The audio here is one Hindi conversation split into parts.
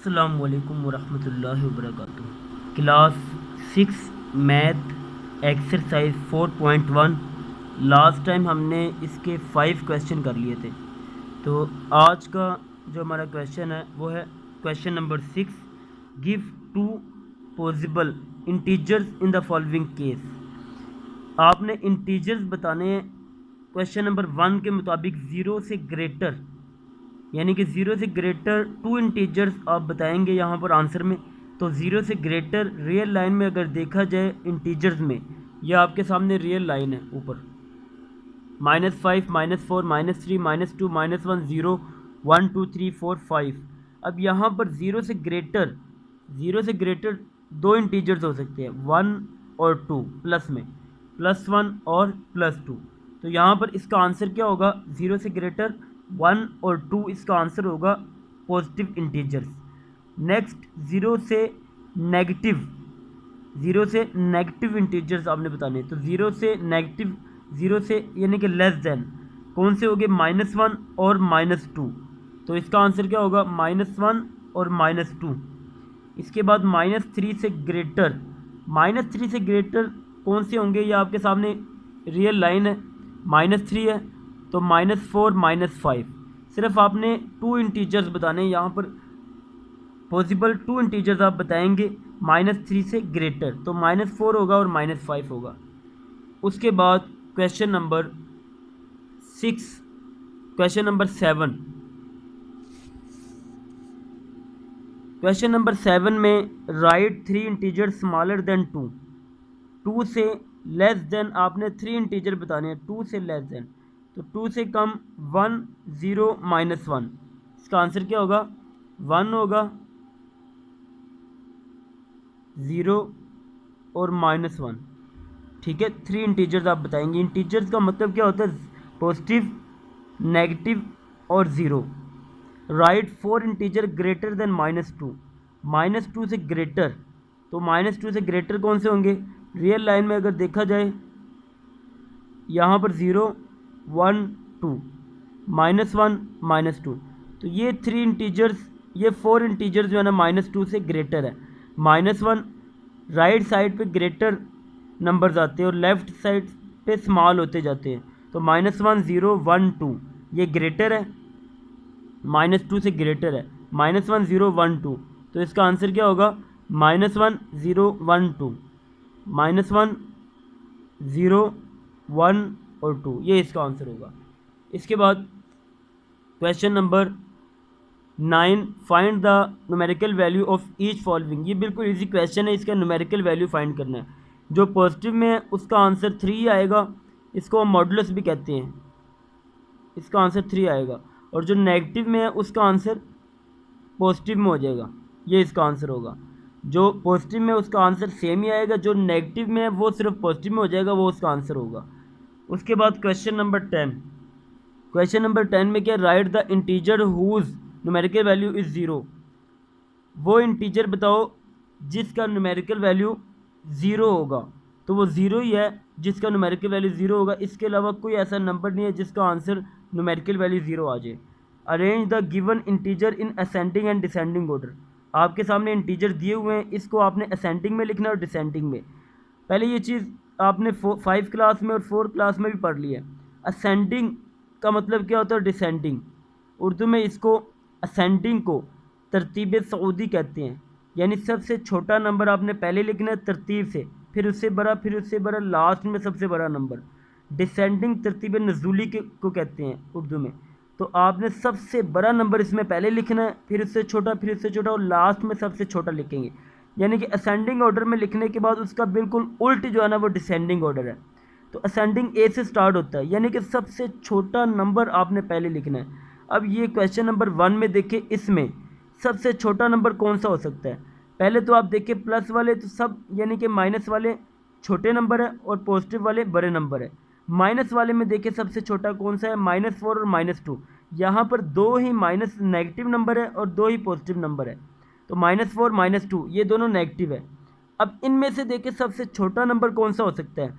अस्सलामुअलैकुम वरहमतुल्लाहि वबरकातुहू। Class 6 math exercise 4.1। Last time हमने इसके 5 क्वेश्चन कर लिए थे। तो आज का जो हमारा क्वेश्चन है वो है question number 6। Give 2 possible integers in the following case. आपने इंटीजर्स बताने हैं क्वेश्चन नंबर 1 के मुताबिक 0 से ग्रेटर, यानी कि 0 से ग्रेटर 2 इंटीजर्स आप बताएंगे यहाँ पर आंसर में। तो 0 से ग्रेटर रियल लाइन में अगर देखा जाए इंटीजर्स में, यह आपके सामने रियल लाइन है ऊपर -5 -4 -3 -2 -1 0 1 2 3 4 5। अब यहाँ पर 0 से ग्रेटर 2 इंटीजर्स हो सकते हैं, 1 और 2, प्लस में +1 और +2। तो यहाँ पर इसका आंसर क्या होगा? 0 से ग्रेटर 1 और 2 इसका आंसर होगा पॉजिटिव इंटीजर्स। नेक्स्ट 0 से नेगेटिव इंटीजर्स आपने बताने। तो 0 से नेगेटिव, 0 से यानी कि लेस देन कौन से हो गए? -1 और -2। तो इसका आंसर क्या होगा? -1 और -2। इसके बाद -3 से ग्रेटर कौन से होंगे? ये आपके सामने रियल लाइन है, -3 है, तो -4 -5। सिर्फ आपने 2 इंटीजर्स बताने, यहाँ पर पॉसिबल 2 इंटीजर्स आप बताएंगे -3 से ग्रेटर, तो -4 होगा और -5 होगा। उसके बाद क्वेश्चन नंबर 7। क्वेश्चन नंबर 7 में राइट 3 इंटीजर्स स्मॉलर देन 2 से लेस देन आपने 3 इंटीजर बताने हैं, 2 से लेस देन। तो 2 से कम 1 0 -1। इसका आंसर क्या होगा? 1 होगा, 0 और -1। ठीक है, 3 इंटीजर्स आप बताएंगे। इंटीजर्स का मतलब क्या होता है? पॉजिटिव, नेगेटिव और 0। राइट 4 इंटीजर ग्रेटर देन -2 से ग्रेटर। तो -2 से ग्रेटर कौन से होंगे? रियल लाइन में अगर देखा जाए, यहाँ पर 0 1 2 -1 -2। तो ये 3 इंटीजर्स, ये 4 इंटीजर्स जो है ना -2 से ग्रेटर है। -1 राइट साइड पे ग्रेटर नंबर्स आते हैं और लेफ़्ट साइड पे स्मॉल होते जाते हैं। तो -1 0 1 2 ये ग्रेटर है, -2 से ग्रेटर है। -1 0 1 2, तो इसका आंसर क्या होगा? -1 0 1 2 -1 0 1 और 2, ये इसका आंसर होगा। इसके बाद question number 9। Find the numerical value of each following. ये बिल्कुल इजी क्वेश्चन है, इसका न्यूमेरिकल वैल्यू फाइंड करना है। जो पॉजिटिव में है उसका आंसर 3 आएगा, इसको हम मॉडुलस भी कहते हैं, इसका आंसर 3 आएगा। और जो नेगेटिव में है उसका आंसर पॉजिटिव में हो जाएगा, ये इसका आंसर होगा। जो पॉजिटिव में उसका आंसर सेम ही आएगा, जो नेगेटिव में है वो सिर्फ पॉजिटिव में हो जाएगा, वो उसका आंसर होगा। उसके बाद क्वेश्चन नंबर 10 में क्या? Write the integer whose numerical value is 0। वो इंटीजर बताओ जिसका न्यूमेरिकल वैल्यू 0 होगा। तो वो 0 ही है जिसका न्यूमेरिकल वैल्यू 0 होगा, इसके अलावा कोई ऐसा नंबर नहीं है जिसका आंसर न्यूमेरिकल वैल्यू 0 आ जाए। Arrange the given integer in ascending and descending order. आपके सामने इंटीजर दिए हुए हैं, इसको आपने असेंडिंग में लिखना है और डिसेंडिंग में। पहले ये चीज़ आपने 5 क्लास में और 4 क्लास में भी पढ़ ली है। असेंडिंग का मतलब क्या होता है? डिसेंडिंग। उर्दू में इसको असेंडिंग को तरतीब सऊदी कहते हैं, यानी सबसे छोटा नंबर आपने पहले लिखना है तरतीब से, फिर उससे बड़ा, फिर उससे बड़ा, लास्ट में सबसे बड़ा नंबर। डिसेंडिंग तरतीब नज़ूली को कहते हैं उर्दू में। तो आपने सबसे बड़ा नंबर इसमें पहले लिखना है, फिर उससे छोटा, फिर उससे छोटा, और लास्ट में सबसे छोटा लिखेंगे। यानी कि असेंडिंग ऑर्डर में लिखने के बाद उसका बिल्कुल उल्ट जो है ना वो डिसेंडिंग ऑर्डर है। तो असेंडिंग ए से स्टार्ट होता है, यानी कि सबसे छोटा नंबर आपने पहले लिखना है। अब ये क्वेश्चन नंबर 1 में देखें, इसमें सबसे छोटा नंबर कौन सा हो सकता है? पहले तो आप देखिए प्लस वाले तो सब, यानी कि माइनस वाले छोटे नंबर है और पॉजिटिव वाले बड़े नंबर है। माइनस वाले में देखिए सबसे छोटा कौन सा है? -4 और -2। यहाँ पर 2 ही माइनस नेगेटिव नंबर है और 2 ही पॉजिटिव नंबर है। तो -4 -2 ये दोनों नेगेटिव है। अब इनमें से देखिए सबसे छोटा नंबर कौन सा हो सकता है?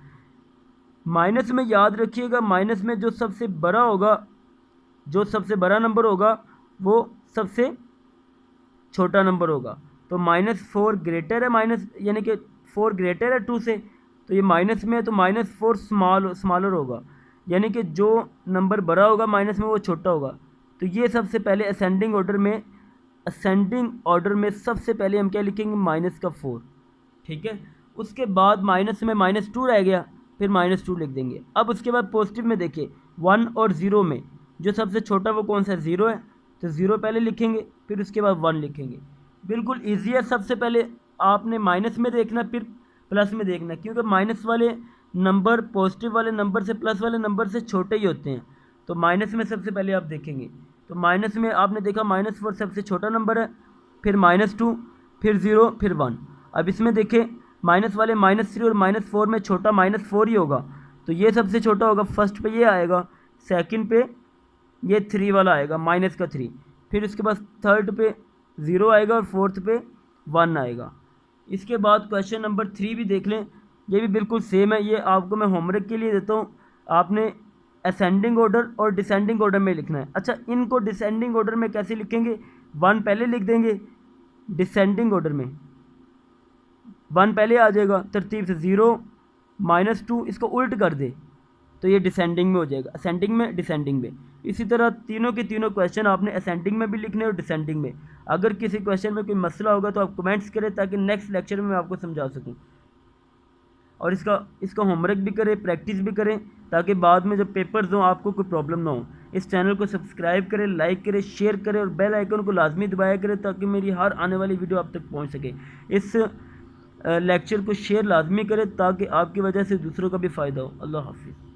माइनस में याद रखिएगा, माइनस में जो सबसे बड़ा नंबर होगा वो सबसे छोटा नंबर होगा। तो -4 ग्रेटर है माइनस, यानी कि 4 ग्रेटर है 2 से, तो ये माइनस में है तो -4 स्मॉलर होगा, यानी कि जो नंबर बड़ा होगा माइनस में वो छोटा होगा। तो ये सबसे पहले असेंडिंग ऑर्डर में सबसे पहले हम क्या लिखेंगे, -4, ठीक है। उसके बाद माइनस में -2 रह गया, फिर -2 लिख देंगे। अब उसके बाद पॉजिटिव में देखिए 1 और 0 में जो सबसे छोटा वो कौन सा है, 0 है, तो 0 पहले लिखेंगे, फिर उसके बाद 1 लिखेंगे। बिल्कुल ईजी है। सबसे पहले आपने माइनस में देखना फिर प्लस में देखना, क्योंकि माइनस वाले नंबर पॉजिटिव वाले नंबर से, प्लस वाले नंबर से छोटे ही होते हैं। तो माइनस में सबसे पहले आप देखेंगे, तो माइनस में आपने देखा -4 सबसे छोटा नंबर है, फिर -2, फिर 0, फिर 1। अब इसमें देखें माइनस वाले -3 और -4 में छोटा -4 ही होगा, तो ये सबसे छोटा होगा, फर्स्ट पे ये आएगा, सेकंड पे ये 3 वाला आएगा, -3, फिर उसके बाद थर्ड पे 0 आएगा और फोर्थ पे 1 आएगा। इसके बाद क्वेश्चन नंबर 3 भी देख लें, ये भी बिल्कुल सेम है। ये आपको मैं होमवर्क के लिए देता हूँ, आपने असेंडिंग ऑर्डर और डिसेंडिंग ऑर्डर में लिखना है। अच्छा, इनको डिसेंडिंग ऑर्डर में कैसे लिखेंगे, 1 पहले लिख देंगे, डिसेंडिंग ऑर्डर में 1 पहले आ जाएगा तरतीब से, 0 -2, इसको उल्ट कर दे तो ये डिसेंडिंग में हो जाएगा, असेंडिंग में, डिसेंडिंग में। इसी तरह तीनों के तीनों क्वेश्चन आपने असेंडिंग में भी लिखने और डिसेंडिंग में। अगर किसी क्वेश्चन में कोई मसला होगा तो आप कमेंट्स करें, ताकि नेक्स्ट लेक्चर में मैं आपको समझा सकूं। और इसका होमवर्क भी करें, प्रैक्टिस भी करें, ताकि बाद में जब पेपर्स हों आपको कोई प्रॉब्लम ना हो। इस चैनल को सब्सक्राइब करें, लाइक करें, शेयर करें और बेल आइकन को लाजमी दबाया करें, ताकि मेरी हर आने वाली वीडियो आप तक पहुँच सके। इस लेक्चर को शेयर लाजमी करें, ताकि आपकी वजह से दूसरों का भी फ़ायदा हो। अल्लाह हाफिज़।